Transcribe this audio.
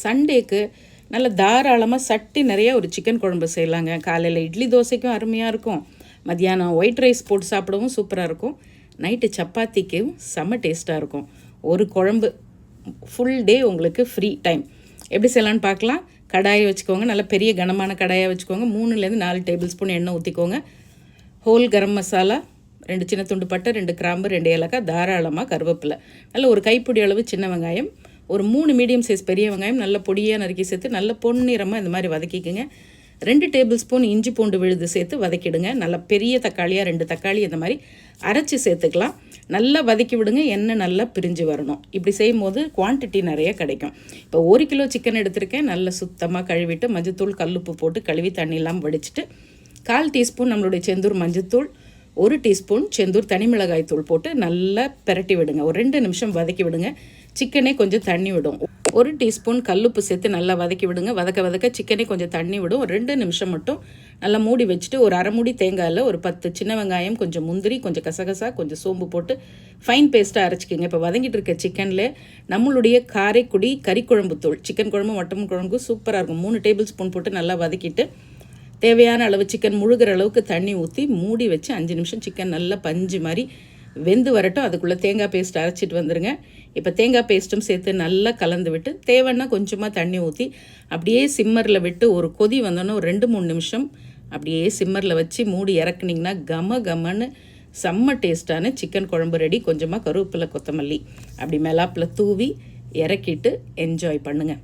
சண்டேக்கு நல்ல தாராளமாக சட்டி நிறைய ஒரு சிக்கன் குழம்பு செய்யலாங்க. காலையில் இட்லி தோசைக்கும் அருமையாக இருக்கும், மத்தியானம் ஒயிட் ரைஸ் போட்டு சாப்பிடவும் சூப்பராக இருக்கும், நைட்டு சப்பாத்திக்கும் செம்ம டேஸ்ட்டாக இருக்கும். ஒரு குழம்பு ஃபுல் டே உங்களுக்கு ஃப்ரீ டைம். எப்படி செய்யலான்னு பார்க்கலாம். கடாயை வச்சுக்கோங்க, நல்ல பெரிய கனமான கடாயாக வச்சுக்கோங்க. 3லேருந்து 4 டேபிள் ஸ்பூன் எண்ணெய் ஊற்றிக்கோங்க. ஹோல் கரம் மசாலா, 2 சின்ன துண்டு பட்டை, 2 கிராம்பு, 2 ஏலக்காய், தாராளமாக கருவேப்பிலை, நல்ல ஒரு கைப்பிடி அளவு சின்ன வெங்காயம், ஒரு 3 மீடியம் சைஸ் பெரிய வெங்காயம் நல்ல பொடியாக நறுக்கி சேர்த்து நல்ல பொன்னிறமாக இந்த மாதிரி வதக்கிக்குங்க. 2 டேபிள் ஸ்பூன் இஞ்சி பூண்டு விழுது சேர்த்து வதக்கிடுங்க. நல்ல பெரிய தக்காளியாக 2 தக்காளி இந்த மாதிரி அரைச்சி சேர்த்துக்கலாம். நல்லா வதக்கி விடுங்க, எண்ணெய் நல்லா பிரிஞ்சு வரணும். இப்படி செய்யும்போது குவான்டிட்டி நிறைய கிடைக்கும். இப்போ 1 கிலோ சிக்கன் எடுத்திருக்கேன். நல்லா சுத்தமாக கழுவிட்டு மஞ்சத்தூள் கல்லுப்பு போட்டு கழுவி தண்ணியெல்லாம் வடிச்சிட்டு 1/4 டீஸ்பூன் நம்மளுடைய செந்தூர் மஞ்சத்தூள், 1 டீஸ்பூன் செந்தூர் தனி மிளகாய் தூள் போட்டு நல்லா பெரட்டி விடுங்க. ஒரு 2 நிமிஷம் வதக்கி விடுங்க. சிக்கனே கொஞ்சம் தண்ணி விடும். 1 டீஸ்பூன் கல்லுப்பு சேர்த்து நல்லா வதக்கி விடுங்க. வதக்க சிக்கனே கொஞ்சம் தண்ணி விடும். ஒரு 2 நிமிஷம் மட்டும் நல்லா மூடி வச்சுட்டு ஒரு அரை மூடி தேங்காயில் ஒரு 10 சின்ன வெங்காயம், கொஞ்சம் முந்திரி, கொஞ்சம் கசகசா, கொஞ்சம் சோம்பு போட்டு ஃபைன் பேஸ்ட்டாக அரைச்சிக்கோங்க. இப்போ வதங்கிட்டு இருக்க சிக்கனில் நம்மளுடைய காரைக்குடி கறிக்குழம்பு தூள், சிக்கன் குழம்பு மட்டன் குழம்பு சூப்பராக இருக்கும், 3 டேபிள் ஸ்பூன் போட்டு நல்லா வதக்கிட்டு தேவையான அளவு சிக்கன் முழுகிற அளவுக்கு தண்ணி ஊற்றி மூடி வச்சு 5 நிமிஷம் சிக்கன் நல்லா பஞ்சு மாதிரி வெந்து வரட்டும். அதுக்குள்ளே தேங்காய் பேஸ்ட் அரைச்சிட்டு வந்துடுங்க. இப்போ தேங்காய் பேஸ்ட்டும் சேர்த்து நல்லா கலந்து விட்டு தேவைன்னா கொஞ்சமாக தண்ணி ஊற்றி அப்படியே சிம்மரில் விட்டு ஒரு கொதி வந்தோன்னே ஒரு 2-3 நிமிஷம் அப்படியே சிம்மரில் வச்சு மூடி இறக்குனிங்கன்னா கமன்னு செம்ம டேஸ்ட்டான சிக்கன் குழம்பு ரெடி. கொஞ்சமாக கருவேப்பிலை கொத்தமல்லி அப்படி மேலாப்பில் தூவி இறக்கிட்டு என்ஜாய் பண்ணுங்கள்.